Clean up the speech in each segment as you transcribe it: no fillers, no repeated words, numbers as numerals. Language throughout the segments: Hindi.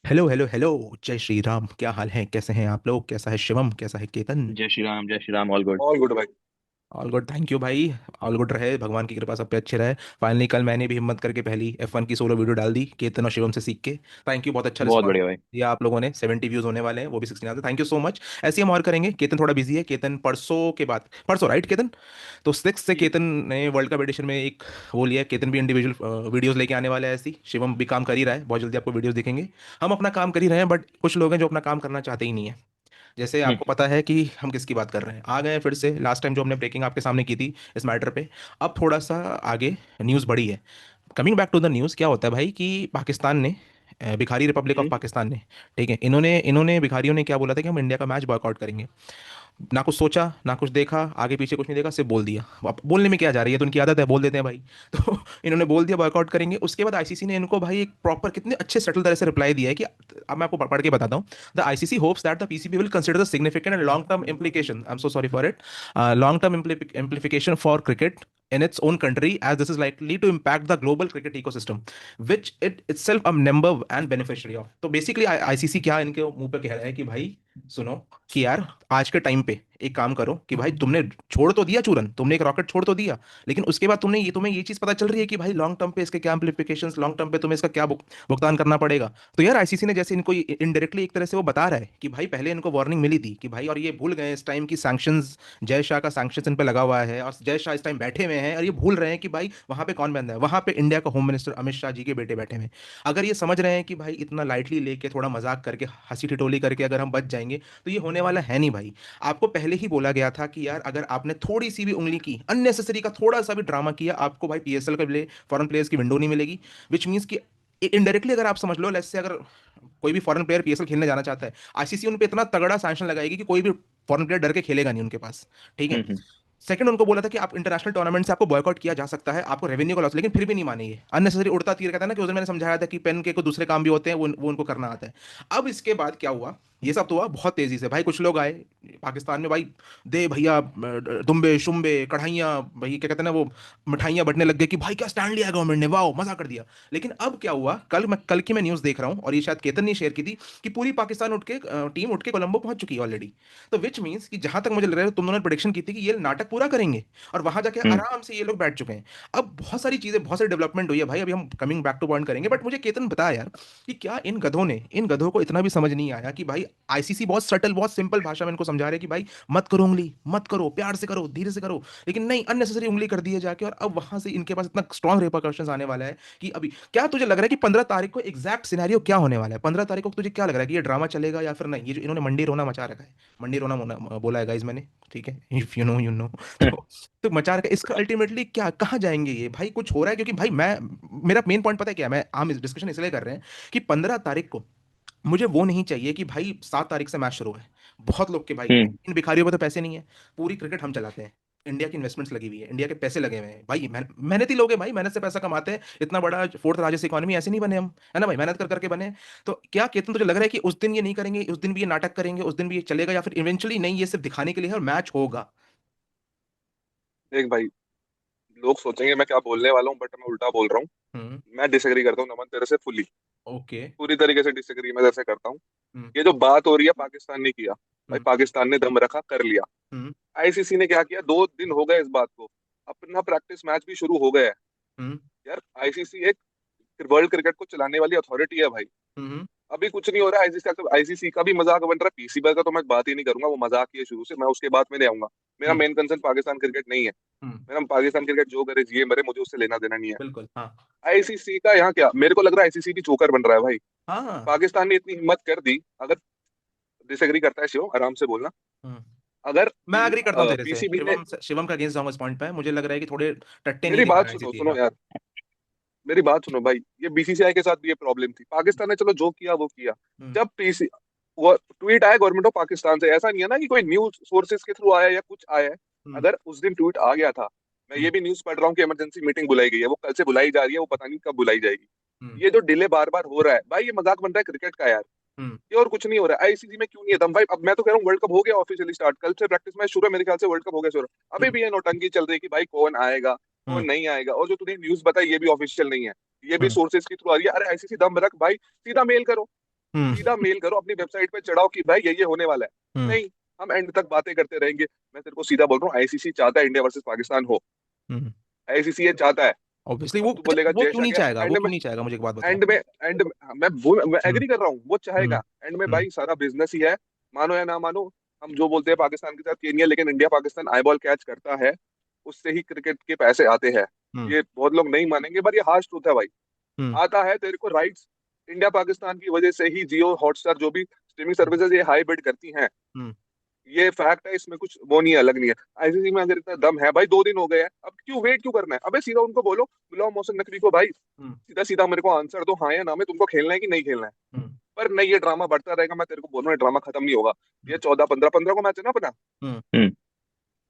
Hello hello hello. जय श्री राम। क्या हाल है? कैसे हैं आप लोग? कैसा है शिवम? कैसा है केतन? जय श्री राम, जय Shri Ram. All good. All good भाई। ऑल गुड, थैंक यू भाई। ऑल गुड रहे, भगवान की कृपा सब पे अच्छे रहे। फाइनली कल मैंने भी हिम्मत करके पहली F1 की सोलो वीडियो डाल दी केतन और शिवम से सीख के। थैंक यू, बहुत अच्छा बहुत रिस्पॉन्स बढ़िया भाई। दिया आप लोगों ने। 70 व्यूज होने वाले हैं, वो भी 16 आते। Thank you so much. ऐसे ही हम और करेंगे। केतन थोड़ा बिजी है। केतन परसों के बाद, परसों राइट केतन? तो 6 से केतन ने वर्ल्ड कप एडिशन में एक वो लिया है। केतन भी इंडिविजुअल वीडियोस लेके आने वाला है ऐसी। शिवम भी काम कर ही रहा है, बहुत जल्दी आपको वीडियोस दिखेंगे। हम अपना काम कर ही रहे हैं, बट कुछ लोग हैं जो अपना काम करना चाहते ही नहीं है। जैसे हम्म। आपको पता है कि हम किसकी बात कर रहे हैं। आ गए हैं फिर से लास्ट टाइम जो हमने ब्रेकिंग आपके सामने की थी इस मैटर पे। अब थोड़ा सा आगे न्यूज़ बढ़ी है। Coming back to the news, क्या होता है भाई कि पाकिस्तान ने भिखारी रिपब्लिक ऑफ हम्म। पाकिस्तान ने, ठीक है, इन्होंने इन्होंने भिखारियों ने क्या बोला था कि हम इंडिया का मैच बॉयकॉट करेंगे। ना कुछ सोचा, ना कुछ देखा, आगे पीछे कुछ नहीं देखा, सिर्फ बोल दिया। अब बोलने में क्या जा रही है, तो उनकी आदत है, बोल देते हैं भाई। तो इन्होंने बोल दिया बॉयकॉट करेंगे। उसके बाद आईसीसी ने इनको भाई एक प्रॉपर कितने अच्छे सेटल तरह से रिप्लाई दिया है कि अब मैं आपको पढ़ के बताता हूँ। The ICC hopes that the PCB will consider the significant and long term implication, I am so sorry for it, long term implication for cricket in its own country, as this is likely to impact the global cricket ecosystem, which it itself a member and beneficiary of। तो बेसिकली आईसीसी क्या इनके मुंह पे कह रहा है कि भाई सुनो, कि यार आज के टाइम पे एक काम करो कि भाई तुमने छोड़ तो दिया चूरन, तुमने एक रॉकेट छोड़ तो दिया, लेकिन उसके बाद तुम्हें ये चीज पता चल रही है कि भाई लॉन्ग टर्म पे इसके क्या implications, लॉन्ग टर्म पे तुम्हें इसका क्या भुगतान करना पड़ेगा। तो यार आईसीसी ने जैसे इनको इनडायरेक्टली एक तरह से वो बता रहा है कि भाई पहले इनको वार्निंग मिली थी कि भाई, और ये भूल गए इस टाइम की सैंक्शंस, जय शाह का सैंक्शन इन पे लगा हुआ है, और जय शाह इस टाइम बैठे हुए हैं, और ये भूल रहे हैं कि भाई वहां पे कौन बंदा है। वहां पे इंडिया का होम मिनिस्टर अमित शाह जी के बेटे बैठे हुए हैं। अगर ये समझ रहे हैं कि भाई इतना लाइटली लेके, थोड़ा मजाक करके, हंसी ठिठोली करके अगर हम बच जाएंगे, तो ये होने वाला है नहीं भाई। आपको पहले ही बोला गया था कि यार अगर आपने थोड़ी सी भी उंगली की, अननेसेसरी का थोड़ा सा भी ड्रामा किया, आपको भाई पीएसएल के लिए फॉरेन प्लेयर्स की विंडो नहीं मिलेगी। विच मीन्स कि इनडायरेक्टली अगर आप समझ लो, लेट्स से अगर कोई भी फॉरेन प्लेयर पीएसएल खेलने जाना चाहता है, आईसीसी उन पे इतना तगड़ा सैंक्शन लगाएगी कि कोई भी फॉरेन प्लेयर डर के खेलेगा नहीं उनके पास। ठीक है। हम्म। सेकंड, उनको बोला था कि आप इंटरनेशनल टूर्नामेंट से आपको बॉयकॉट किया जा सकता है, आपको रेवेन्यू का लॉस, लेकिन फिर भी नहीं माने ये। अननेसेसरी उड़ता तीर कहता है ना, कि उस दिन मैंने समझाया था कि पेन के को दूसरे काम भी होते हैं, वो उनको करना आता है। अब इसके बाद क्या हुआ? ये सब तो हुआ बहुत तेजी से भाई। कुछ लोग आए पाकिस्तान में भाई, दे भैया दुम्बे शुम्बे कढ़ाइयाँ, भाई क्या कहते हैं ना वो, मिठाइयाँ बंटने लग गए कि भाई क्या स्टैंड लिया गवर्नमेंट ने, वाह मजा कर दिया। लेकिन अब क्या हुआ, कल की मैं न्यूज़ देख रहा हूँ, और ये शायद केतन ने शेयर की थी, कि पूरी पाकिस्तान उठ के टीम उठ के कोलंबो पहुंच चुकी है ऑलरेडी। तो विच मीन्स कि जहां तक मुझे लग रहा है, तुम दोनों ने प्रोडिक्शन की थी कि ये नाटक पूरा करेंगे, और वहां जाके हम्म। आराम से ये लोग बैठ चुके हैं। अब बहुत सारी चीजें, बहुत सारी डेवलपमेंट हुई है भाई। अभी हम कमिंग बैक टू पॉइंट करेंगे, बट मुझे केतन बता यार कि क्या इन गधों को इतना भी समझ नहीं आया कि भाई आईसीसी बहुत सटल, बहुत सिंपल भाषा में इनको समझा रहे हैं कि भाई मत करो उंगली, मत करो, प्यार से करो, धीरे से करो। लेकिन नहीं, अननेसेसरी उंगली कर दी है जाके, और अब वहां से इनके पास इतना स्ट्रॉन्ग रिपरकशंस आने वाला है कि अभी क्या तुझे लग रहा है कि 15 तारीख को एग्जैक्ट सिनेरियो क्या होने वाला है? 15 तारीख को तुझे क्या लग रहा है कि ये ड्रामा चलेगा या फिर नहीं? ये जो इन्होंने मंडी रोना मचा रखा है, मंडी रोना बोला है गाइज मैंने, ठीक है, if you know you know. तो मचा रखा है इसका, अल्टीमेटली क्या, कहाँ जाएंगे ये भाई? कुछ हो रहा है? क्योंकि भाई मैं, मेरा मेन पॉइंट पता है क्या है, मैं हम इस डिस्कशन इसलिए कर रहे हैं कि 15 तारीख को मुझे वो नहीं चाहिए कि भाई 7 तारीख से मैच शुरू है। बहुत लोग के भाई, हम्म। इन भिखारियों पे तो पैसे नहीं है। पूरी क्रिकेट हम चलाते हैं, इंडिया की इन्वेस्टमेंट्स लगी हुई है, इंडिया के पैसे लगे हुए हैं भाई। मेहनती लोग हैं भाई, मेहनत से पैसा कमाते हैं। इतना बड़ा फोर्थ लार्जेस्ट इकोनॉमी ऐसे नहीं बने हम, है ना भाई, मेहनत कर करके बने। तो क्या केतन तुझे लग रहा है कि उस दिन ये नहीं करेंगे, उस दिन भी ये नाटक करेंगे, उस दिन भी ये चलेगा, या फिर इवेंचुअली नहीं, ये सिर्फ दिखाने के लिए है और मैच होगा? देख भाई, लोग सोचेंगे मैं क्या बोलने वाला हूँ, बट मैं उल्टा बोल रहा हूँ। हम्म। मैं डिसएग्री करता हूँ नमन तेरे से फुली, ओके। पूरी तरीके से डिसएग्री मैं तेरे से करता हूँ। हम्म। ये जो बात हो रही है पाकिस्तान ने किया, भाई हम्म। पाकिस्तान ने दम रखा, कर लिया। हम्म। आईसीसी ने क्या किया, 2 दिन हो गए इस बात को, अपना प्रैक्टिस मैच भी शुरू हो गया है। हम्म। यार आईसीसी एक वर्ल्ड क्रिकेट को चलाने वाली अथॉरिटी है भाई। हम्म। अभी कुछ नहीं हो रहा है। आईसीसी का भी मजाक बन रहा है, पीसीबी का तो मैं बात ही नहीं करूंगा, वो मजाक ही है शुरू से। मैं उसके बाद में नहीं आऊंगा। मेरा हम्म। मेन कंसर्न पाकिस्तान क्रिकेट नहीं है। हम्म। मेरा पाकिस्तान क्रिकेट जो करे जिए मरे, मुझे उससे लेना देना नहीं है। बिल्कुल हाँ। आईसीसी का यहाँ क्या, मेरे को लग रहा है आईसीसी भी जोकर बन रहा है भाई। हाँ। पाकिस्तान ने इतनी हिम्मत कर दी, अगर डिसएग्री करता है शिव आराम से बोलना। हम्म। अगर मैं एग्री करता हूँ तेरे से, पीसीबी ने, शिवम का अगेंस्ट जाऊंगा इस पॉइंट पे। मुझे लग रहा है कि थोड़े टट्टे नहीं मेरी दिखा बात रहा है सुनो आईसीसी। सुनो हाँ। यार, मेरी बात सुनो भाई, ये बीसीसीआई के साथ भी ये प्रॉब्लम थी। पाकिस्तान ने चलो जो किया वो किया। हम्म। जब पीसी वो ट्वीट आया गवर्नमेंट ऑफ पाकिस्तान से, ऐसा नहीं है ना कि कोई न्यूज सोर्सेज के थ्रू आया या कुछ आया है। हम्म। अगर उस दिन ट्वीट आ गया था, मैं हम्म। ये भी न्यूज पढ़ रहा हूँ कि इमरजेंसी मीटिंग बुलाई गई है, वो कल से बुलाई जा रही है, वो पता नहीं कब बुलाई जाएगी। हम्म। ये जो डिले बार बार हो रहा है भाई, ये मजाक बन रहा है क्रिकेट का यार। हम्म। ये और कुछ नहीं हो रहा है। आईसीसी में क्यों नहीं है दम भाई? अब मैं तो कह रहा हूँ वर्ल्ड कप हो गया ऑफिशियली स्टार्ट, कल से प्रैक्टिस मैच शुरू है, मेरे ख्याल से वर्ल्ड कप हो गया शुरू। अभी हम्म। भी ये नौटंकी चल रही है कि भाई कौन आएगा हम्म। कौन नहीं आएगा, और जो तूने न्यूज बताई ये भी ऑफिशियल नहीं है, ये भी हम्म। सोर्सेज के थ्रू आ रही है। अरे आईसीसी दम रख भाई, सीधा मेल करो। हम्म। सीधा मेल करो, अपनी वेबसाइट पे चढ़ाओ कि भाई ये होने वाला है। हम्म। नहीं, हम एंड तक बातें करते रहेंगे। मैं तेरे को सीधा बोल रहा हूँ, आईसीसी चाहता है इंडिया वर्सेस पाकिस्तान हो। हम्म। आईसीसी ये चाहता है। ऑब्वियसली अब वो, तू अच्छा बोलेगा वो जय क्यों शाह नहीं क्या चाहेगा, वो एंड क्यों में, नहीं चाहेगा, मुझे एक बात बताओ। मैं हम्म। एग्री कर रहा हूँ, वो हम्म। चाहेगा। एंड में हम्म। भाई सारा बिजनेस ही है, मानो या ना मानो। हम जो बोलते हैं पाकिस्तान के साथ ये नहीं है, लेकिन India Pakistan eye ball catch करता है, उससे ही क्रिकेट के पैसे आते हैं। हम्म। ये बहुत लोग नहीं मानेंगे, पर ये हार्श ट्रूथ है भाई। हम्म। आता है तेरे को राइट्स, इंडिया पाकिस्तान की वजह से ही जियो हॉटस्टार जो भी स्ट्रीमिंग सर्विसेज ये हाई बिड करती हैं। हम्म। ये फैक्ट है, इसमें कुछ वो नहीं है, अलग नहीं है। आईसीसी में अगर इतना दम है भाई, 2 दिन हो गए हैं, अब क्यों वेट क्यों करना है? अबे सीधा उनको बोलो, बुलाओ मोहसिन नकवी को भाई, हम्म। सीधा सीधा मेरे को आंसर दो, हाँ या ना में, तुमको खेलना है कि नहीं खेलना है। हम्म। पर नहीं, ये ड्रामा बढ़ता रहेगा, मैं तेरे को बोल रहा हूँ, ये ड्रामा खत्म नहीं होगा। ये 14 15 15 को मैच है ना अपना, हम्म। हम्म।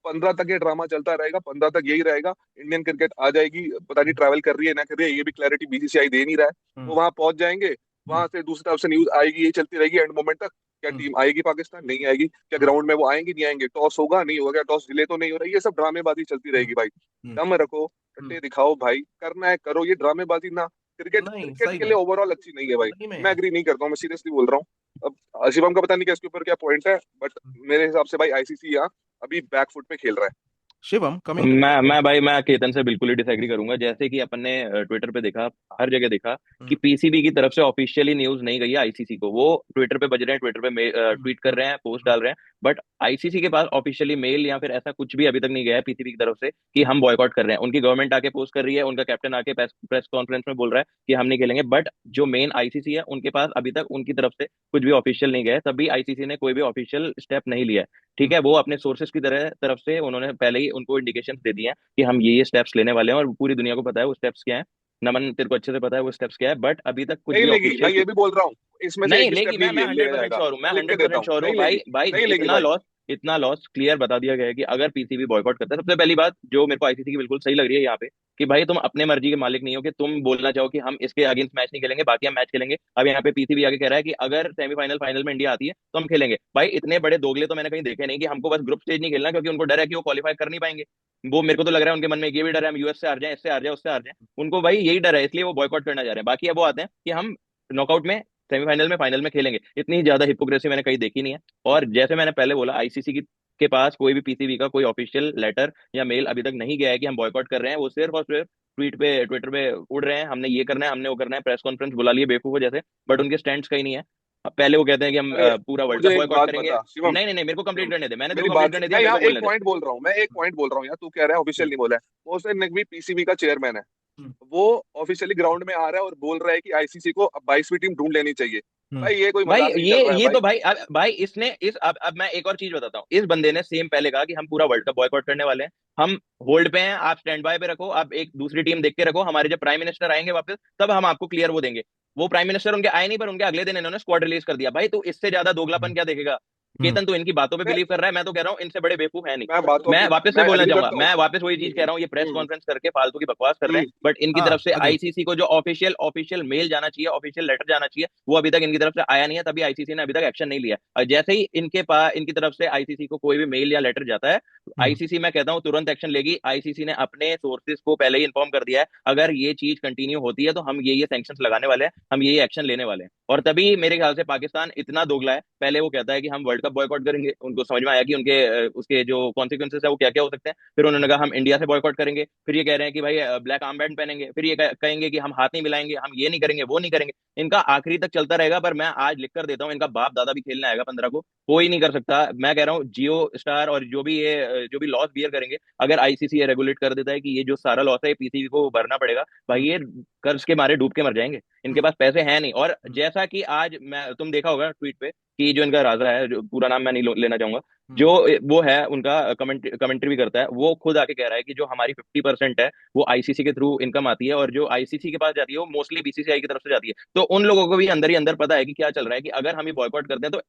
15 तक ये ड्रामा चलता रहेगा, 15 तक यही रहेगा। इंडियन क्रिकेट आ जाएगी, पता नहीं ट्रैवल कर रही है ना कर रही है, ये भी क्लैरिटी बीसीसीआई दे नहीं रहा है। वो हम्म। वहां पहुंच जाएंगे, वहां से दूसरी तरफ से न्यूज आएगी, ये चलती रहेगी एंड मोमेंट तक। क्या हम्म। टीम आएगी पाकिस्तान, नहीं आएगी? क्या हम्म। ग्राउंड में वो आएंगे, नहीं आएंगे? टॉस होगा, नहीं होगा? क्या टॉस डिले तो नहीं हो रहा? ये सब ड्रामेबाजी चलती हम्म। रहेगी भाई। हम्म। दम रखो, हम्म। टट्टे दिखाओ भाई, करना है करो, ये ड्रामेबाजी ना क्रिकेट नहीं क्रिकेट सही के में, लिए ओवरऑल अच्छी नहीं है भाई। सही में। मैं एग्री नहीं करता हूँ, मैं सीरियसली बोल रहा हूँ। अब शिवम का पता नहीं क्या इसके ऊपर क्या पॉइंट है, बट मेरे हिसाब से भाई आईसीसी यहाँ अभी बैकफुट पे खेल रहा है। शिवम कमिंग टू मैं भाई मैं केतन से बिल्कुल ही डिसएग्री करूंगा। जैसे कि अपन ने ट्विटर पे देखा, हर जगह देखा कि हम्म। पीसीबी की तरफ से ऑफिशियली न्यूज नहीं गई है आईसीसी को। वो ट्विटर पे बज रहे हैं, ट्विटर पे हम्म। ट्वीट कर रहे हैं, पोस्ट डाल रहे हैं, बट आईसीसी के पास ऑफिशियली मेल या फिर ऐसा कुछ भी अभी तक नहीं गया है पीसीबी की तरफ से कि हम बॉयकॉट कर रहे हैं। उनकी गवर्नमेंट आके पोस्ट कर रही है, उनका कैप्टन आके प्रेस कॉन्फ्रेंस में बोल रहा है कि हम नहीं खेलेंगे, बट जो मेन आईसीसी है उनके पास अभी तक उनकी तरफ से कुछ भी ऑफिशियल नहीं गया है। तभी आईसीसी ने कोई भी ऑफिशियल स्टेप नहीं लिया है। ठीक हम्म। है, वो अपने सोर्सेज की तरफ से उन्होंने पहले ही उनको इंडिकेशन दे दिए हैं कि हम ये स्टेप्स लेने वाले हैं, और पूरी दुनिया को पता है वो स्टेप्स क्या है। नमन, तेरे को अच्छे से पता है वो स्टेप्स क्या है, बट अभी तक कुछ नहीं भी लेगी, मैं ऑफिशियल ये भी बोल रहा हूँ, इसमें से एक नहीं भी लेगी। स्टेप नहीं मैं लिया 100% जाएगा। श्योर हूँ, मैं मैं लिख के हंड्रेड देता परसेंट हूँ, श्योर हूँ नहीं भाई। लेगी। भाई नहीं लेगी इतना भाई। लॉस, इतना लॉस क्लियर बता दिया गया है कि अगर पीसीबी बॉयकॉट करता है, सबसे पहली बात जो मेरे को आईसीसी की बिल्कुल सही लग रही है यहाँ पे, कि भाई तुम अपने मर्जी के मालिक नहीं हो कि तुम बोलना चाहो कि हम इसके अगेंस्ट मैच नहीं खेलेंगे, बाकी हम मैच खेलेंगे। अब यहाँ पे पीसीबी आगे कह रहा है कि अगर सेमीफाइनल फाइनल में इंडिया आती है तो हम खेलेंगे। भाई इतने बड़े दोगले तो मैंने कहीं देखे नहीं कि हमको बस ग्रुप स्टेज नहीं खेलना क्योंकि उनको डर है कि वो क्वालिफाई कर नहीं पाएंगे। वो मेरे को तो लग रहा है उनके मन में ये भी डर है हम यूएस से हार जाएं, इससे हार जाए, उससे हार जाए। उनको भाई यही डर है, इसलिए वो बॉयकॉट करना चाह रहे हैं। बाकी अब वो आते हैं कि हम नॉकआउट में, सेमीफाइनल में, फाइनल में खेलेंगे। इतनी ज्यादा हिपोक्रेसी मैंने कहीं देखी नहीं है। और जैसे मैंने पहले बोला, आईसीसी के पास कोई भी पीसीबी का कोई ऑफिशियल लेटर या मेल अभी तक नहीं गया है कि हम बॉयकॉट कर रहे हैं। वो सिर्फ और सिर्फ ट्विटर पे उड़ रहे हैं, हमने ये करना है, हमने वो करना है, प्रेस कॉन्फ्रेंस बुला लिए बेवकूफों जैसे, बट उनके स्टैंड्स कहीं नहीं है। अब पहले वो कहते हैं कि हम अरे पूरा वर्ल्ड कप मुझे एक बॉयकॉट बात करेंगे। बता शिवम, नहीं नहीं नहीं, मेरे को कंप्लीट शिवम करने दे, मैंने तेरे मेरी को कंप्लीट बात, करने दिया, मैं मेरे यहाँ को एक बोलने दे। पॉइंट बोल रहा हूँ, मैं एक पॉइंट बोल रहा हूँ यार, तू कह रहा है ऑफिशियल हम्म। नहीं बोला है। मोहसिन नकवी पीसीबी का चेयरमैन है, हम्म। वो ऑफिशियली ग्राउंड में आ रहा है और बोल रहा है कि आईसीसी को अब 22वीं टीम ढूंढ लेनी चाहिए। हम्म। भाई ये कोई भाई मजाक नहीं ये चल रहा है ये भाई। तो भाई भाई इसने इस अब मैं एक और चीज बताता हूँ। इस बंदे ने सेम पहले कहा कि हम पूरा वर्ल्ड कप बॉयकॉट करने वाले हैं, हम होल्ड पे हैं, आप स्टैंड बाय पे रखो, आप एक दूसरी टीम देख के रखो, हमारे जब प्राइम मिनिस्टर आएंगे वापस तब हम आपको क्लियर वो देंगे। वो प्राइम मिनिस्टर उनके आए नहीं, पर उनके अगले दिन इन्होंने स्क्वाड रिलीज कर दिया। भाई तू इससे ज्यादा दोगलापन क्या देखेगा? हम्म। केतन तू इनकी बातों पे मैं बिलीव कर रहा है, मैं तो कह रहा हूँ इनसे बड़े बेवकूफ है नहीं। मैं बातों मैं की, वापस से मैं बोलना एग्री चाहूंगा, करता हूँ। मैं वापस वही चीज कह रहा हूँ, ये प्रेस हम्म। कॉन्फ्रेंस करके फालतू की बकवास कर रहे हम्म। हैं, बट इनकी हाँ तरफ से अग्री। आईसीसी को जो ऑफिशियल ऑफिशियल मेल जाना चाहिए, ऑफिशियल लेटर जाना चाहिए, वो अभी तक इनकी तरफ से आया नहीं है। तभी आईसीसी ने अभी तक एक्शन नहीं लिया। और जैसे ही इनके पास, इनकी तरफ से आईसीसी को कोई भी मेल या लेटर जाता है, हम्म। आईसीसी मैं कहता हूँ तुरंत एक्शन लेगी। आईसीसी ने अपने सोर्सेज को पहले ही इन्फॉर्म कर दिया है, अगर ये चीज कंटिन्यू होती है तो हम ये सैंक्शंस लगाने वाले हैं, हम ये एक्शन लेने वाले हैं। और तभी मेरे ख्याल से पाकिस्तान इतना दोगला है, पहले वो कहता है कि हम वर्ल्ड कप बॉयकॉट करेंगे, उनको समझ में आया कि उनके उसके जो कॉन्सिक्वेंसेस है वो क्या क्या हो सकते हैं, फिर उन्होंने कहा हम इंडिया से बॉयकॉट करेंगे, फिर ये कह रहे हैं कि भाई ब्लैक आर्म बैंड पहनेंगे, फिर ये कहेंगे कि हम हाथ नहीं मिलाएंगे, हम ये नहीं करेंगे, वो नहीं करेंगे। इनका आखिरी तक चलता रहेगा। पर मैं आज लिख कर देता हूँ, इनका बाप दादा भी खेलने आएगा 15 को, कोई नहीं कर सकता। मैं कह रहा हूँ जियो स्टार और जो भी लॉस बियर करेंगे, अगर आईसीसी ये रेगुलेट कर देता है कि ये जो सारा लॉस है पीसीबी को भरना पड़ेगा, भाई हम्म। ये कर्ज के मारे डूब के मर जाएंगे। इनके हम्म। पास पैसे हैं नहीं। और हम्म। जैसा कि आज मैं, तुम देखा होगा ट्वीट पे कि जो इनका राजा है, जो पूरा नाम मैं नहीं लेना चाहूंगा, हम्म। जो वो है उनका कमेंट्री भी करता है, वो खुद आके कह रहा है कि जो हमारी 50% है वो आईसीसी के थ्रू इनकम आती है, और जो आईसीसी के पास जाती है वो मोस्टली बीसीसीआई की तरफ से जाती है। तो उन लोगों को भी अंदर ही अंदर पता है कि क्या चल रहा है, कि अगर हम ये बॉयकॉट करते हैं तो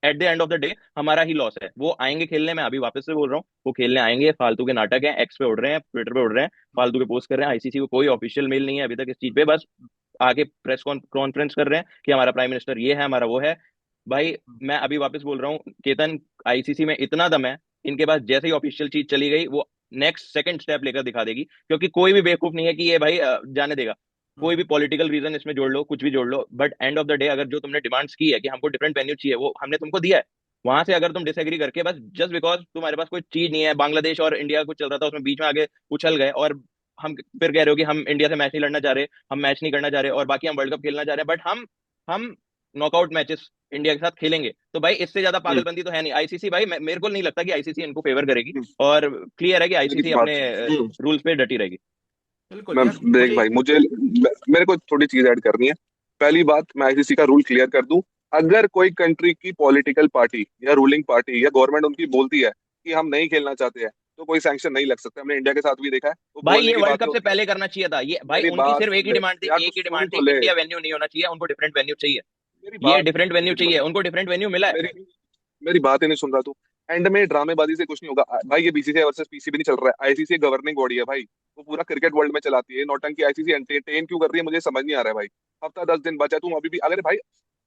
at the end of the day हमारा ही लॉस है। वो आएंगे खेलने में, अभी वापस से बोल रहा हूँ, वो खेलने आएंगे, फालतू के नाटक है, एक्स पे उड़ रहे हैं, ट्विटर पे उड़ रहे हैं, फालतू के पोस्ट कर रहे हैं। आईसीसी को कोई ऑफिशियल मेल नहीं है अभी तक इस चीज पे, बस आके प्रेस कॉन्फ्रेंस कर रहे हैं कि हमारा प्राइम मिनिस्टर ये है, हमारा वो है। भाई मैं अभी वापस बोल रहा हूँ केतन, आईसीसी में इतना दम है, इनके पास जैसे ही ऑफिशियल चीज चली गई वो नेक्स्ट सेकंड स्टेप लेकर दिखा देगी, क्योंकि कोई भी बेवकूफ नहीं है कि ये भाई जाने देगा। हम्म। कोई भी पॉलिटिकल रीजन इसमें जोड़ लो, कुछ भी जोड़ लो, but end of the day अगर जो तुमने डिमांड्स की है कि हमको डिफरेंट वेन्यू चाहिए, वो हमने तुमको दिया है। वहां से अगर तुम डिसएग्री करके बस जस्ट बिकॉज तुम्हारे पास कोई चीज नहीं है, बांग्लादेश और इंडिया कुछ चल रहा था उसमें बीच में आगे उछल गए, और हम फिर कह रहे हो कि हम इंडिया से मैच नहीं लड़ना चाह रहे, हम मैच नहीं करना चाह रहे, और बाकी हम वर्ल्ड कप खेलना चाह रहे हैं, बट हम नॉकआउट मैचेस इंडिया के साथ खेलेंगे, तो भाई इससे ज्यादा हम्म, पागलपंती तो है नहीं। आईसीसी भाई मेरे को नहीं लगता कि आईसीसी इनको फेवर करेगी, हम्म, और क्लियर है कि मेरी आईसीसी अपने बात। रूल्स पे डटी रहेगी। मैं बिल्कुल यार, देख मुझे भाई, मेरे को थोड़ी चीज ऐड करनी है। पहली बात, मैं आईसीसी का रूल क्लियर कर दूं। अगर कोई कंट्री की पॉलिटिकल पार्टी या रूलिंग पार्टी या गवर्नमेंट उनकी बोलती है कि हम नहीं खेलना चाहते हैं, तो कोई सैंक्शन नहीं लग सकता। हमने इंडिया के साथ भी देखा है, वो भाई बोलने ये की वर्ल्ड बात कप तो से होती है। पहले करना चाहिए था ये भाई, मेरी उनकी बात सिर्फ एक सुन ही ले डिमांड थी, यार, तू एक ही सुन डिमांड थी, तो ले। इंडिया वेन्यू नहीं होना चाहिए, उनको डिफरेंट वेन्यू चाहिए। मेरी ये बात डिफरेंट वेन्यू मेरी चाहिए, उनको डिफरेंट वेन्यू मिला है। मेरी मेरी बात ही नहीं सुन रहा तू। एंड में ड्रामेबाजी से कुछ नहीं होगा भाई। ये बीसीसीआई वर्सेस पीसीबी नहीं चल रहा है, आईसीसी गवर्निंग बॉडी है भाई। वो पूरा क्रिकेट वर्ल्ड में चलाती है। नौटंकी आईसीसी एंटरटेन क्यों कर रही है, मुझे समझ नहीं आ रहा है भाई। हफ्ता 10 दिन बचा, तुम अभी भी अगर भाई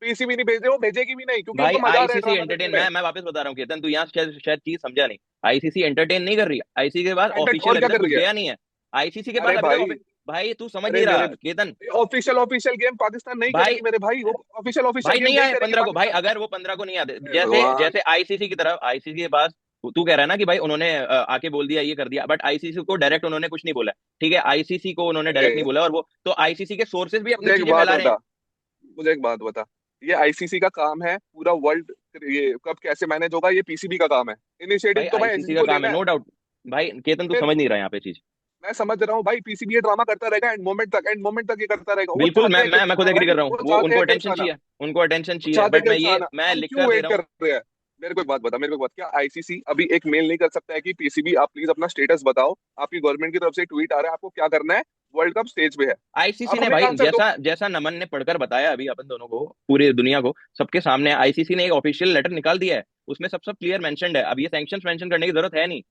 पीसीबी नहीं भेज रहे, वो भेजेगी भी नहीं, क्योंकि भाई उनको मजा आ रहा है आईसीसी ड्रामा करने एंटरटेन, में। मैं वापस बता रहा हूँ केतन, तू यहाँ शायद चीज समझा नहीं। आईसीसी एंटरटेन नहीं कर रही, आईसीसी के पास ऑफिशियल और अभी क्या तक कर कुछ रही है? गया नहीं है। आईसीसी के पास अरे अभी भाई, तक भाई तू समझ अरे नहीं रहा मेरे Ketan. Official official game Pakistan नहीं भाई करेगी मेरे भाई। वो ऑफिशियल ऑफिशियल भाई गेम नहीं यही आए करेगी 15 को, भाई पाकिस्तान। अगर वो 15 को नहीं आते, हे जैसे भगवान। जैसे आईसीसी की तरफ, आईसीसी के पास तू कह रहा है ना कि भाई उन्होंने आके बोल दिया ये कर दिया, बट आईसीसी को डायरेक्ट उन्होंने कुछ नहीं बोला। ठीक है, आईसीसी को उन्होंने अरे डायरेक्ट नहीं बोला, और वो तो आईसीसी के सोर्सेज भी अपनी मुझे एक चीजें बात फैला रहे हैं। बता मुझे एक बात बता। ये आईसीसी का काम है पूरा वर्ल्ड, ये कब कैसे मैनेज होगा ये पीसीबी का काम है। भाई इनिशिएटिव तो भाई आईसीसी आईसीसी का को काम है, लेना है। No doubt. भाई केतन तू फिर समझ नहीं रहा यहाँ पे चीज। मैं समझ रहा हूँ भाई, पीसीबी ये ड्रामा करता रहेगा एंड मोमेंट तक ये करता रहेगा। वो बिल्कुल, चाहते मैं हैं मैं क्लिप्स मैं खुद आना एग्री भाई, कर रहा हूँ, वो वो चाहते उनको हैं क्लिप्स अटेंशन आना। चाहिए, उनको अटेंशन वो चाहिए, चाहते हैं बट मैं क्लिप्स ये आना। मैं हम लिख क्यों कर दे वेट रहा कर हूँ। रहे हैं? मेरे को एक बात बता, मेरे को एक बात, क्या आईसीसी अभी एक मेल नहीं कर सकता है कि पीसीबी आप प्लीज अपना स्टेटस बताओ, आपकी गवर्नमेंट की तरफ से ट्वीट आ रहा है, आपको क्या करना है? वर्ल्ड कप स्टेज पे है, आईसीसी आप ने हमें एक भाई, आंसर दो। जैसा जैसा नमन ने पढ़कर बताया अभी अपन दोनों को, पूरी दुनिया को, सबके सामने आईसीसी ने एक ऑफिशियल लेटर निकाल दिया है, उसमें सब सब क्लियर मेंशन्ड है। अब ये सैंक्शंस मेंशन करने की जरूरत है नहीं।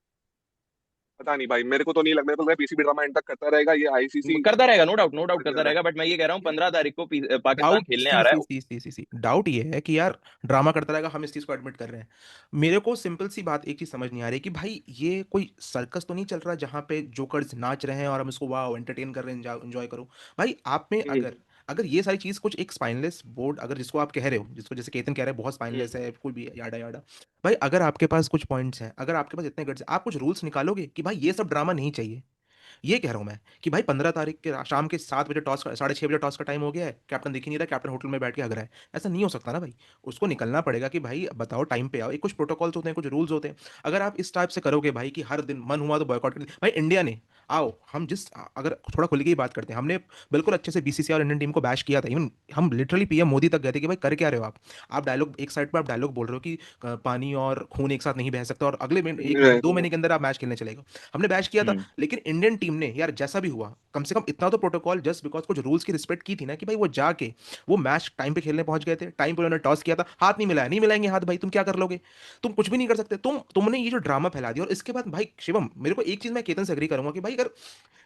पता नहीं भाई, मेरे को तो नहीं लग, मेरे को लग रहा है पीसीबी ड्रामा एंड तक करता रहेगा ये आईसीसी। करता रहेगा, नो डाउट, नो डाउट करते करता रहना रहेगा, बट मैं ये कह रहा हूँ यार 15 तारीख को पाकिस्तान डाउट खेलने आ सी रहा सी है। सी सी सी सी डाउट ये है कि यार ड्रामा करता रहेगा, हम इस चीज़ को एडमिट कर रहे हैं। मेरे को सिंपल सी बात एक चीज़ समझ नहीं आ रही कि भाई ये कोई सर्कस तो नहीं चल रहा जहाँ पे जोकर्स नाच रहे हैं और हम इसको वाह एंटरटेन कर रहे हैं, एंजॉय करो। भाई आप में हम्म, अगर अगर ये सारी चीज़ कुछ एक स्पाइनलेस बोर्ड, अगर जिसको आप कह रहे हो, जिसको जैसे केतन कह रहे हैं बहुत हम्म, स्पाइनलेस है कोई भी याडा याडा, भाई अगर आपके पास कुछ पॉइंट्स हैं, अगर आपके पास इतने गट्स हैं, आप कुछ रूल्स निकालोगे कि भाई ये सब ड्रामा नहीं चाहिए। ये कह रहा हूँ मैं कि भाई 15 तारीख के शाम के 7 बजे टॉस का, 6:30 बजे टॉस का टाइम हो गया है, कैप्टन दिख ही नहीं रहा, कैप्टन होटल में बैठ के हग रहा है। ऐसा नहीं हो सकता ना भाई। उसको निकलना पड़ेगा कि भाई बताओ टाइम पे आओ, एक कुछ प्रोटोकॉल्स होते हैं, कुछ रूल्स होते हैं। अगर आप इस टाइप से करोगे भाई कि हर दिन मन हुआ तो बॉयकॉट कर भाई इंडिया ने, आओ हम जिस, अगर थोड़ा खुल के ही बात करते हैं, हमने बिल्कुल अच्छे से बीसीसीआई और इंडियन टीम को बैश किया था। इवन हम लिटरली पीएम मोदी तक गए थे कि भाई कर क्या रहे हो आप डायलॉग एक साइड पे आप डायलॉग बोल रहे हो कि पानी और खून एक साथ नहीं बह सकता और अगले एक महीने 2 महीने के अंदर आप मैच खेलने चलेगा। हमने बैश किया था। हम्म लेकिन इंडियन टीम ने यार जैसा भी हुआ, कम से कम इतना तो प्रोटोकॉल जस्ट बिकॉज कुछ रूल्स की रिस्पेक्ट की थी ना, कि भाई वो जाके वो मैच टाइम पे खेलने पहुंच गए थे, टाइम पे उन्होंने टॉस किया था, हाथ नहीं मिलाया, नहीं मिलाएंगे हाथ भाई, तुम क्या कर लोगे? तुम कुछ भी नहीं कर सकते। तुमने ये जो ड्रामा फैला दिया, और इसके बाद भाई शिवम, मेरे को एक चीज मैं केतन से एग्री करूंगा कि भाई अगर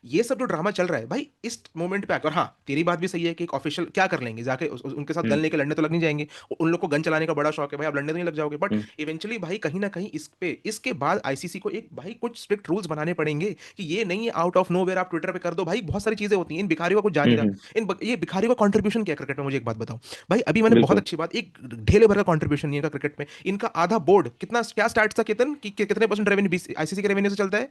ये सब जो ड्रामा चल रहा है भाई इस मोमेंट पे आकर, हाँ तेरी बात भी सही है कि एक ऑफिशियल क्या कर लेंगे जाके उनके साथ गन हम्म लेके लड़ने तो लग नहीं जाएंगे। उन लोग को गन चलाने का बड़ा शौक है भाई, आप लड़ने तो नहीं लग जाओगे, बट हम्म इवेंचुअली भाई कहीं ना कहीं इस पे इसके बाद आईसीसी को एक भाई कुछ स्ट्रिक्ट रूल्स बनाने पड़ेंगे कि ये नहीं है आउट ऑफ नोवेयर आप ट्विटर पे कर दो। भाई बहुत सारी चीजें होती हैं, इन भिखारियों का कुछ जा नहीं रहा। हम्म, ये भिखारियों का कंट्रीब्यूशन क्या है क्रिकेट में, मुझे एक बात बताओ। भाई अभी मैंने बहुत बिल्कुल। अच्छी बात, एक ढेले भर का कंट्रीब्यूशन नहीं है क्रिकेट में। इनका आधा बोर्ड कितना क्या स्टार्ट था केतन कितने परसेंट रेवेन्यू आईसीसी के रेवेन्यू से चलता है?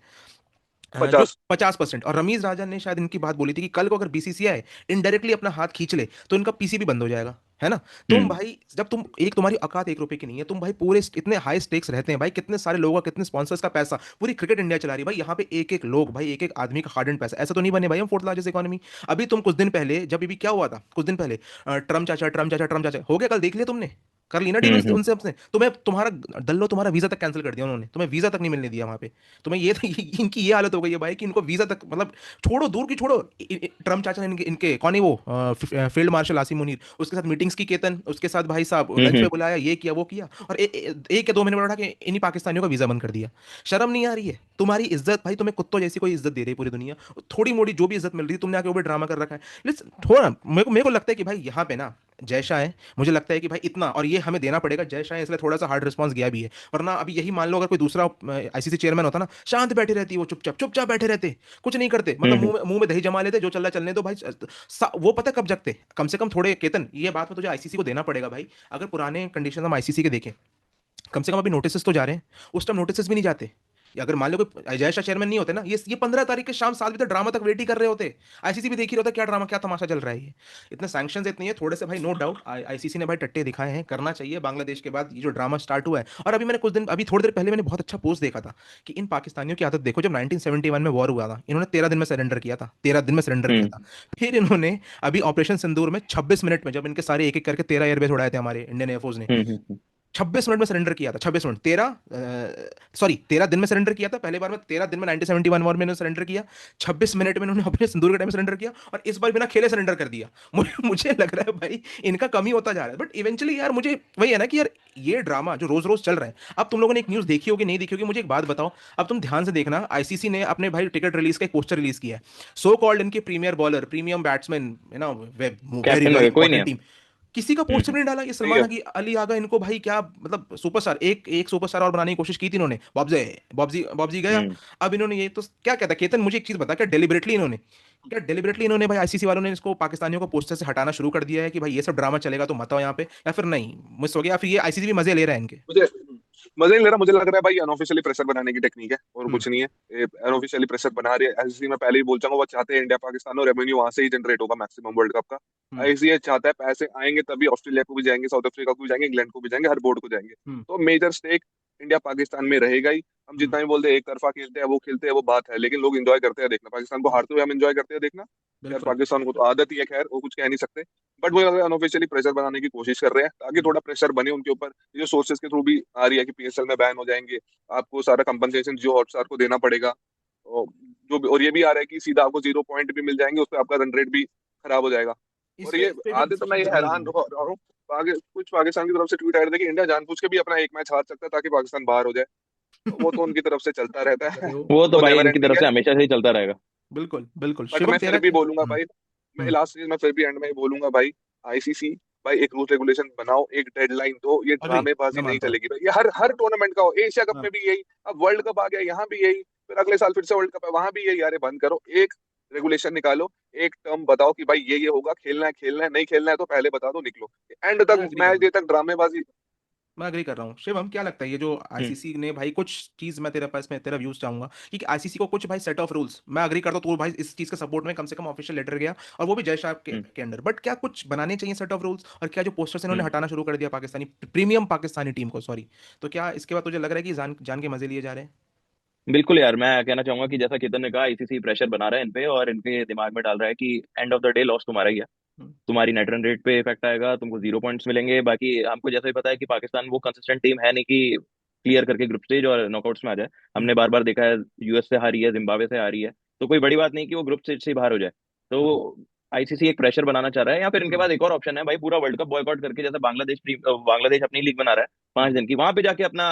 जो 50। 50%। और रमीज राजा ने शायद इनकी बात बोली थी कि कल को अगर बीसीसीआई इनडायरेक्टली अपना हाथ खींच ले तो इनका पीसीबी बंद हो जाएगा, है ना? तुम हम्म भाई जब तुम एक, तुम्हारी औकात 1 रुपए की नहीं है, तुम भाई पूरे इतने हाई स्टेक्स रहते हैं भाई, कितने सारे लोगों का, कितने स्पॉन्सर्स का पैसा पूरी क्रिकेट इंडिया चला रही है भाई, यहाँ पे एक एक लोग भाई, एक एक आदमी का हार्ड एंड पैसा, ऐसा तो नहीं बने भाई हम फोर्थ लार्जेस्ट इकोनॉमी। अभी तुम कुछ दिन पहले जब भी क्या हुआ था कुछ दिन पहले, ट्रम्प चाचा ट्रम्प चाचा ट्रम्प चाचा हो गया, कल देख लिया तुमने, कर ली ना डील उनसे हम्म। उनसे अपने, तुम्हें तुम्हारा दल्लो तुम्हारा वीजा तक कैंसिल कर दिया उन्होंने, तुम्हें वीजा तक नहीं मिलने दिया वहां पे। तुम्हें ये इनकी ये हालत हो गई है भाई कि इनको वीजा तक मतलब छोड़ो, दूर की छोड़ो। ट्रम्प चाचा ने इनके कौन है वो फील्ड मार्शल आसिम मुनीर, उसके साथ मीटिंग्स की केतन, उसके साथ भाई साहब लंच पे हम्म। बुलाया, ये किया वो किया, और एक या 2 महीने में उठा के इन्हीं पाकिस्तानियों का वीजा बंद कर दिया। शर्म नहीं आ रही है? तुम्हारी इज्जत भाई, तुम्हें कुत्तों जैसी कोई इज्जत दे रही है पूरी दुनिया, थोड़ी मोड़ी जो भी इज्जत मिल रही है तुमने आके वो भी ड्रामा कर रखा है। लिट्स थोड़ा मेरे को लगता है कि भाई यहाँ पे ना जय शाह है, मुझे लगता है कि भाई इतना, और ये हमें देना पड़ेगा, जय शाह है इसलिए थोड़ा सा हार्ड रिस्पांस गया भी है। वरना अभी यही मान लो अगर कोई दूसरा आईसीसी चेयरमैन होता ना, शांत बैठे रहती, वो चुपचाप चुपचाप बैठे रहते, कुछ नहीं करते, मतलब हम्म। मुंह में दही जमा लेते, जो चल रहा है चलने दो भाई। वो पता है कब जगते, कम से कम थोड़े, केतन ये बात में तुझे आईसीसी को देना पड़ेगा भाई। अगर पुराने कंडीशन हम आईसीसी के देखें, कम से कम अभी नोटिस तो जा रहे हैं, उस टाइम नोटिस भी नहीं जाते। या अगर मान लो कोई अजय शाह चेयरमैन नहीं होते ना, ये 15 तारीख के शाम 7 बजे तक ड्रामा तक वेट ही कर रहे होते। आईसीसी भी देख ही रहा होता क्या ड्रामा क्या तमाशा चल रहा है ये। इतने सैंक्शंस इतनी है थोड़े से भाई, नो डाउट आईसीसी ने भाई टट्टे दिखाए हैं, करना चाहिए बांग्लादेश के बाद ये जो ड्रामा स्टार्ट हुआ है। और अभी मैंने कुछ दिन, अभी थोड़ी देर पहले मैंने बहुत अच्छा पोस्ट देखा था कि इन पाकिस्तानियों की आदत देखो, जब 1971 में वॉर हुआ था इन्होंने 13 दिन में सरेंडर किया था, 13 दिन में सरेंडर किया था। हम्म। फिर इन्होंने अभी ऑपरेशन सिंदूर में 26 मिनट में, जब इनके सारे एक एक करके 13 एयरबेस उड़ाए थे हमारे इंडियन एयरफोर्स ने, हम्म। हम्म। 26 मिनट में सरेंडर किया था। 26 मिनट, 13 दिन में सरेंडर किया था पहले बार में, 13 दिन में 1971 वॉर में इन्होंने सरेंडर किया। 26 मिनट में इन्होंने अपने सिंदूर के टाइम सरेंडर किया, और इस बार बिना खेले सरेंडर कर दिया। मुझे लग रहा है भाई इनका कम ही होता जा रहा है। बट इवेंचुअली यार मुझे वही है ना कि यार, ये ड्रामा जो रोज रोज चल रहा है, अब तुम लोगों ने एक न्यूज देखी होगी नहीं देखी होगी, मुझे एक बात बताओ। अब तुम ध्यान से देखना, आईसीसी ने अपने भाई टिकट रिलीज का एक पोस्टर रिलीज किया है, सो कॉल्ड इनके प्रीमियर बॉलर, प्रीमियम बैट्समैन, है ना, वेरी कैप्टन वेरी वगैरह कोई नहीं इंपॉर्टेंट है। टीम, किसी का पोस्टर हम्म। नहीं डाला। ये सही सलमान है। अली अली आगा इनको भाई क्या मतलब सुपरस्टार, एक एक सुपरस्टार और बनाने की कोशिश की थी इन्होंने, बॉब्जे, बॉब्जी गया। हम्म। अब इन्होंने ये तो क्या कहता है केतन, मुझे एक चीज बता, क्या डेलिबरेटली इन्होंने भाई आईसीसी वालों ने इसको पाकिस्तानियों को पोस्टर से हटाना शुरू कर दिया है कि भाई ये सब ड्रामा चलेगा तो मत आओ यहाँ पे, या फिर नहीं मिस हो गया, या फिर ये आईसीसी भी मजे ले रहा है इनके। मुझे मजा नहीं ले रहा, मुझे लग रहा है भाई अनऑफिशियली प्रेशर बनाने की टेक्निक है और हम्म। कुछ नहीं है। अनऑफिशियली प्रेशर बना रही है आईसीसी। मैं पहले ही बोल चाहूंगा, वो चाहते हैं इंडिया पाकिस्तान और रेवेन्यू वहां से ही जनरेट होगा मैक्सिमम वर्ल्ड कप का। हम्म। आईसीसी चाहता है पैसे आएंगे तभी ऑस्ट्रेलिया को भी जाएंगे, साउथ अफ्रीका को भी जाएंगे, इंग्लैंड को भी जाएंगे, हर बोर्ड को जाएंगे। हम्म। तो मेजर स्टेक इंडिया पाकिस्तान में रहेगा ही। हम हम्म। जितना भी बोलते हैं एक तरफा खेलते हैं वो बात है, लेकिन लोग एंजॉय करते हैं देखना, पाकिस्तान को हारते हुए हम एंजॉय करते हैं देखना। यार बिल्कुल। पाकिस्तान को तो आदत ही है, खैर वो कुछ कह नहीं सकते। बट वो अनऑफिशियली प्रेशर बनाने की कोशिश कर रहे हैं ताकि हम्म। थोड़ा प्रेशर बने उनके ऊपर। ये जो सोर्सेज के थ्रू भी आ रही है कि पीएसएल में बैन हो जाएंगे, आपको सारा कंपनसेशन जो हॉटस्टार को देना पड़ेगा। और और ये भी आ रहा है कि सीधा आपको 0 पॉइंट भी मिल जाएंगे, उस पर आपका रन रेट भी खराब हो जाएगा। और ये इस पे भी आते तो मैं डिस्कशन ये चल रही हैरान है। रहा हूँ। कुछ पाकिस्तान की तरफ से ट्वीट आए थे कि इंडिया जानबूझ के भी अपना एक मैच हार सकता है ताकि पाकिस्तान बाहर हो जाए। तो वो तो उनकी तरफ से चलता रहता कर है। रहे हो। वो तो वो भाई नेवर इनकी एंडिंग तरफ है। से हमेशा से ही चलता रहेगा। बिल्कुल बिल्कुल, बट शिवम मैं फिर तेरा भी क्या। बोलूंगा भाई, मैं हम्म। लास्ट चीज मैं फिर भी एंड में ही बोलूंगा भाई, आईसीसी भाई एक रूल रेगुलेशन बनाओ, एक डेडलाइन दो, ये अग्री, ड्रामेबाजी मैं नहीं मानता हूँ। चलेगी भाई। ये हर हर टूर्नामेंट का हो, एशिया कप हाँ। में भी यही, अब वर्ल्ड कप आ गया यहाँ भी यही, फिर अगले साल फिर से वर्ल्ड कप है वहां भी यही। यार बंद करो, एक रेगुलेशन निकालो, एक टर्म बताओ कि भाई ये होगा, खेलना है नहीं खेलना है तो पहले बता दो, निकलो। एंड मैं तक अग्री कर मैच रहा हूँ। डे तक ड्रामेबाजी। मैं अग्री कर रहा हूँ शिवम, क्या लगता है ये जो हम्म। आईसीसी ने भाई कुछ चीज, मैं तेरे पास में तेरा व्यूज चाहूंगा कि आईसीसी को कुछ भाई सेट ऑफ रूल्स, मैं अग्री करता हूँ तो भाई इस चीज के सपोर्ट में कम से कम ऑफिशियल लेटर गया, और वो भी जय शाह हम्म। के अंडर, बट क्या कुछ बनाने चाहिए सेट ऑफ रूल्स, और क्या जो पोस्टर्स इन्होंने हम्म। हटाना शुरू कर दिया पाकिस्तानी प्रीमियम पाकिस्तानी टीम को, सॉरी, तो क्या इसके बाद तुझे लग रहा है कि जान जान के मजे लिए जा रहे हैं। बिल्कुल यार, मैं कहना चाहूंगा कि जैसा केतन ने कहा, आईसीसी प्रेशर बना रहा है इन पे और इनके दिमाग में डाल रहा है कि and of the day loss तुम्हारा ही है। हम्म। तुम्हारी नेट रन रेट पे इफेक्ट आएगा, तुमको 0 पॉइंट्स मिलेंगे। बाकी हमको जैसा ही पता है कि पाकिस्तान वो कंसिस्टेंट टीम है नहीं कि क्लियर करके ग्रुप स्टेज और नॉकआउट्स में आ जाए। हम्म। हमने बार बार देखा है, यूएस से हारी है, जिम्बाब्वे से हारी है, तो कोई बड़ी बात नहीं कि वो ग्रुप स्टेज से ही बाहर हो जाए। हम्म। तो आईसीसी एक प्रेशर बनाना चाह रहा है, या फिर इनके हम्म। पास एक और ऑप्शन है भाई, पूरा वर्ल्ड कप बॉयकॉट करके, जैसे बांग्लादेश अपनी लीग बना रहा है हम्म। 5 दिन की, वहां पे जाके अपना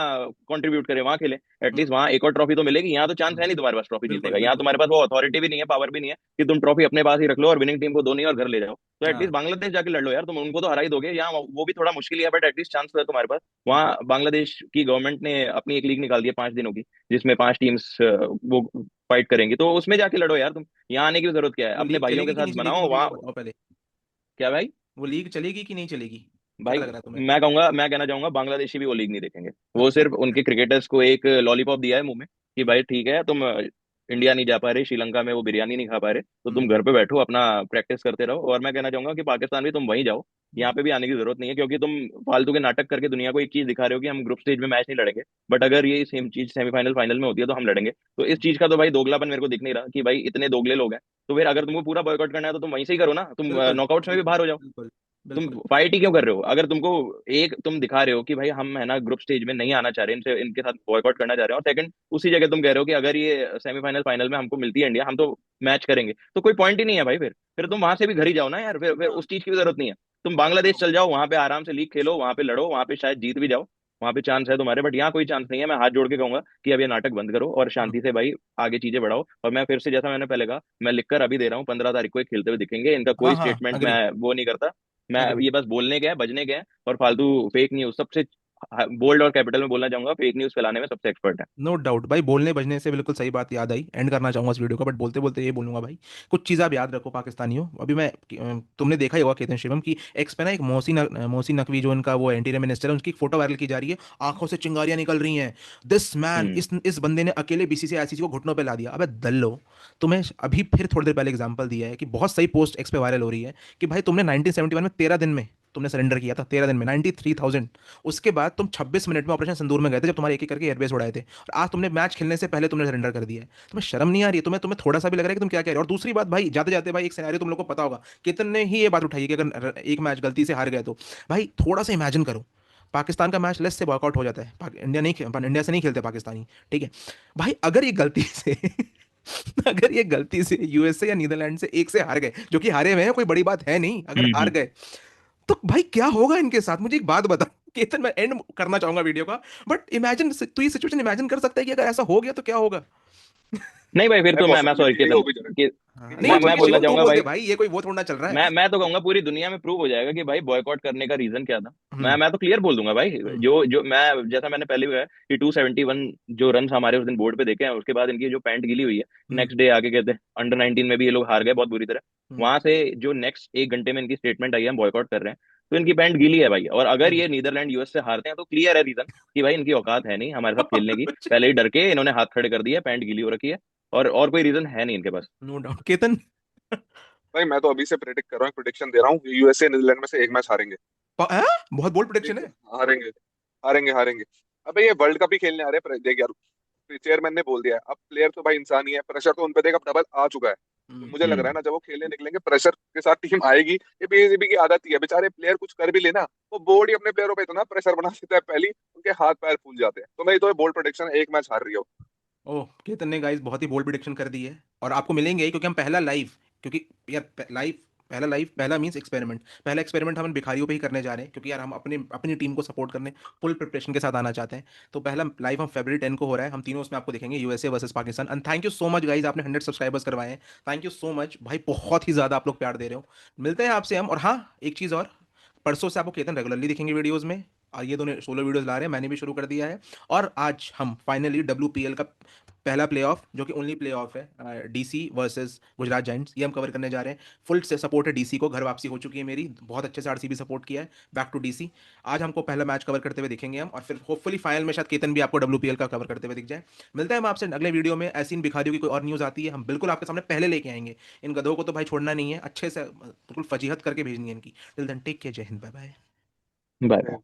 कंट्रीब्यूट करे, वहां खेले। हम्म। एटलीस्ट वहां एक और ट्रॉफी तो मिलेगी। यहाँ तो चांस हम्म। है नहीं तुम्हारे पास ट्रॉफी जीतने बिल्कुल का, यहाँ बिल्कुल। तुम्हारे पास वो अथॉरिटी भी नहीं है, पावर भी नहीं है कि तुम ट्रॉफी अपने पास ही रख लो और विनिंग टीम को दो नहीं और घर ले जाओ। तो हाँ। एटलीस्ट बांग्लादेश जाके लड़ लो यार, तुम उनको तो हरा ही दोगे, यहाँ वो भी थोड़ा मुश्किल ही है, बट एटलीस्ट चांस तो है तुम्हारे पास। वहाँ बांग्लादेश की गवर्नमेंट ने अपनी एक लीग निकाल दी है 5 दिनों की, जिसमें 5 टीम्स वो फाइट करेंगी, तो उसमें जाके लड़ो यार तुम। यहाँ आने की भी जरूरत क्या है, वो अपने लीग भाइयों के चलेगी कि साथ नहीं चलेगी, बनाओ मुझे ये वहाँ। बताओ पहले। क्या भाई? वो लीग चलेगी कि नहीं चलेगी, क्या भाई लग रहा है तुम्हें। मैं कहना चाहूंगा बांग्लादेशी भी वो लीग नहीं देखेंगे। वो अच्छा। सिर्फ उनके क्रिकेटर्स को एक लॉलीपॉप दिया है मुंह में कि भाई ठीक है, तुम इंडिया नहीं जा पा रहे, श्रीलंका में वो बिरयानी नहीं खा पा रहे, तो हम्म। तुम घर पे बैठो अपना प्रैक्टिस करते रहो। और मैं कहना चाहूंगा कि पाकिस्तान भी तुम वहीं जाओ, हम्म। यहाँ पे भी आने की जरूरत नहीं है, क्योंकि तुम फालतू के नाटक करके दुनिया को एक चीज दिखा रहे हो कि हम ग्रुप स्टेज में मैच नहीं लड़ेंगे, बट अगर ये सेम चीज सेमीफाइनल फाइनल में होती है तो हम लड़ेंगे। तो इस चीज का तो भाई दोगलापन मेरे को दिख नहीं रहा कि भाई इतने दोगले लोग हैं। तो फिर अगर तुमको पूरा बॉयकॉट करना है तो तुम वहीं से ही करो ना, तुम बिल्कुल नॉकआउट्स में भी बिल्कुल बाहर हो जाओ। बिल्कुल तुम बिल्कुल। फाइट ही क्यों कर रहे हो? अगर तुमको एक तुम दिखा रहे हो कि भाई हम है ना ग्रुप स्टेज में नहीं आना चाह रहे, इनसे इनके साथ बॉयकॉट करना चाह रहे हो, और सेकंड उसी जगह तुम कह रहे हो कि अगर ये सेमीफाइनल फाइनल में हमको मिलती है इंडिया, हम तो मैच करेंगे, तो कोई पॉइंट ही नहीं है भाई। फिर तुम वहां से भी घर ही जाओ ना यार, फिर हाँ। उस चीज की भी जरूरत नहीं है। तुम बांग्लादेश चल जाओ, वहां पे आराम से लीग खेलो, वहां पे लड़ो, वहां पे शायद जीत भी जाओ, वहां पे चांस है तुम्हारे। बट यहाँ कोई चांस नहीं है। मैं हाथ जोड़ के कहूंगा कि अब ये नाटक बंद करो और हाँ। शांति से भाई आगे चीजें बढ़ाओ। और मैं फिर से, जैसा मैंने पहले कहा, मैं लिखकर अभी दे रहा हूँ, 15 तारीख को ये खेलते हुए दिखेंगे। इनका हाँ कोई हाँ स्टेटमेंट अग्री। मैं वो नहीं करता। मैं एग्री। ये बस बोलने के हैं, बजने के हैं, और फालतू फेक न्यूज सबसे बोल्ड और कैपिटल में बोलना चाहूंगा, फेक न्यूज फैलाने में सबसे एक्सपर्ट है। नो डाउट भाई, बोलने बजने से बिल्कुल सही बात याद आई, एंड करना चाहूंगा इस वीडियो का, बट बोलते बोलते ये बोलूंगा भाई, कुछ चीज़ आप याद रखो पाकिस्तानियों। अभी मैं तुमने देखा ही होगा केतन शिवम की एक्स पे ना एक मोहसिन नकवी, जो उनका वो इंटीरियर मिनिस्टर है, उनकी फोटो वायरल की जा रही है, आंखों से चिंगारियां निकल रही हैं। दिस मैन, हम्म। इस बंदे ने अकेले बीसीसीआई आईसीसी को घुटनों पे ला दिया। अबे दल्लो, तुम्हें अभी फिर थोड़ी देर पहले एग्जांपल दिया है कि बहुत सही पोस्ट एक्स पे वायरल हो रही है कि भाई तुमने 1971 में 13 दिन में तुमने सरेंडर किया था, 13 दिन में 93,000। उसके बाद तुम 26 मिनट में ऑपरेशन सिंदूर में गए थे, जब तुम्हारे एक एक करके एयरबेस उड़ाए थे, और आज तुमने मैच खेलने से पहले तुमने सरेंडर कर दिया है। तुम्हें शर्म नहीं आ रही है? तुम्हें तुम्हें थोड़ा सा भी लग रहा है कि तुम क्या कह रहे हो? और दूसरी बात भाई, जाते जाते भाई एक सिनेरियो तुम लोग को पता होगा, केतन ने ही ये बात उठाई है कि अगर एक मैच गलती से हार गए तो भाई थोड़ा सा इमेजिन करो, पाकिस्तान का मैच लेस से वर्कआउट हो जाता है, इंडिया से नहीं खेलते पाकिस्तानी, ठीक है भाई, अगर ये गलती से अगर ये गलती से यूएसए या नीदरलैंड से एक से हार गए, जो कि हारे हुए हैं, कोई बड़ी बात है नहीं, अगर हार हम्म। गए, तो भाई क्या होगा इनके साथ? मुझे एक बात बता, केतन, मैं एंड करना चाहूंगा वीडियो का, बट इमेजिन, तू ये सिचुएशन इमेजिन कर सकता है कि अगर ऐसा हो गया तो क्या होगा? नहीं भाई, फिर भाई तो मैं सॉरी पॉसिबिलिटी है, केतन, वो भी जरूर। कि हाँ, नहीं इंडिया वो को मैं ठीक है जीत बोलना शिवम, तू चाहूंगा बोल दे भाई। भाई, ये कोई वो थोड़ा ना चल रहा है। मैं तो कहूंगा पूरी दुनिया में प्रूव हो जाएगा कि भाई बॉयकॉट करने का रीजन क्या था। हम्म। मैं तो क्लियर बोल दूंगा भाई। हम्म। जो जो मैं, जैसा मैंने पहले भी कहा कि 271 जो रन हमारे उस दिन बोर्ड पे देखे हैं, उसके बाद इनकी जो पैंट गीली हुई है, हम्म। नेक्स्ट डे आके कहते हैं अंडर 19 में भी ये लोग हार गए बहुत बुरी तरह। हम्म। वहां से जो नेक्स्ट 1 घंटे में इनकी स्टेटमेंट आई है हम बॉयकॉट कर रहे हैं, तो इनकी पैंट गीली है भाई। और अगर हम्म। ये नीदरलैंड यूएस से हारते हैं तो क्लियर है रीजन कि भाई इनकी औकात है नहीं हमारे साथ खेलने की, कुछ पहले ही डर के इन्होंने हाथ खड़े कर दिए, पैंट गीली हो रखी है, और कोई रीजन है नहीं इनके पास। No doubt Ketan. भाई मैं तो अभी से प्रेडिक्ट कर रहा हूँ, प्रिडिक्शन दे रहा हूँ, यूएसए न्यूजीलैंड में से एक मैच हारेंगे। हाँ? बहुत बोल्ड प्रेडिक्शन ठीक है, है। हारेंगे, हारेंगे, हारेंगे। अबे ये वर्ल्ड कप ही खेलने आ रहे हैं, देख यार, चेयरमैन ने बोल दिया है, अब प्लेयर तो भाई इंसान ही है, प्रेशर तो उन पे देख अब डबल आ चुका है। तो हम्म। मुझे लग रहा है हम्म। ना, जब वो खेलने निकलेंगे प्रेशर के साथ टीम आएगी। ये बीसीबी की आदत ही है, बेचारे प्लेयर कुछ कर भी लेना, वो बोर्ड ही अपने प्लेयरों पे इतना प्रेशर बना देता है पहली, उनके हाथ पैर फूल जाते हैं। तो मैं तो बोल्ड प्रोडिक्शन, एक मैच हार रही हो। ओह, केतन ने गाइस बहुत ही बोल्ड प्रिडिक्शन कर दी है, और आपको मिलेंगे ही, क्योंकि हम पहला लाइव, क्योंकि यार लाइव, पहला लाइव, पहला मींस एक्सपेरिमेंट, पहला एक्सपेरिमेंट हम भिखारियों पे ही करने जा रहे हैं, क्योंकि यार हम अपने अपनी टीम को सपोर्ट करने फुल प्रिपरेशन के साथ आना चाहते हैं। तो पहला लाइव हम February 10 को हो रहा है, हम तीनों उसमें आपको देखेंगे, USA versus Pakistan. And thank you so much guys, आपने 100 सब्सक्राइबर्स करवाए हैं, थैंक यू सो मच भाई, बहुत ही ज़्यादा आप लोग प्यार दे रहे हो। मिलते हैं आपसे हम, और हाँ, एक चीज़ और, परसों से आपको केतन रेगुलरली दिखेंगे वीडियोज़ में, और ये दोनों सोलो वीडियोस ला रहे हैं, मैंने भी शुरू कर दिया है। और आज हम फाइनली WPL का पहला प्लेऑफ, जो कि ओनली प्लेऑफ है, डीसी वर्सेस गुजरात जायंट्स, ये हम कवर करने जा रहे हैं। फुल से सपोर्ट है डीसी को, घर वापसी हो चुकी है मेरी, बहुत अच्छे से आरसीबी सपोर्ट किया है, बैक टू डीसी। आज हमको पहला मैच कवर करते हुए दिखेंगे हम, और फिर होपफुली फाइनल में शायद केतन भी आपको WPL का कवर करते हुए दिख जाए। मिलते हैं हम आपसे अगले वीडियो में, ऐसी इन भिखारियों की कोई और न्यूज़ आती है हम बिल्कुल आपके सामने पहले लेके आएंगे। इन गधों को तो भाई छोड़ना नहीं है, अच्छे से बिल्कुल फजीहत करके भेजनी है इनकी। टिल देन टेक केयर, जय हिंद, बाय बाय। बाय।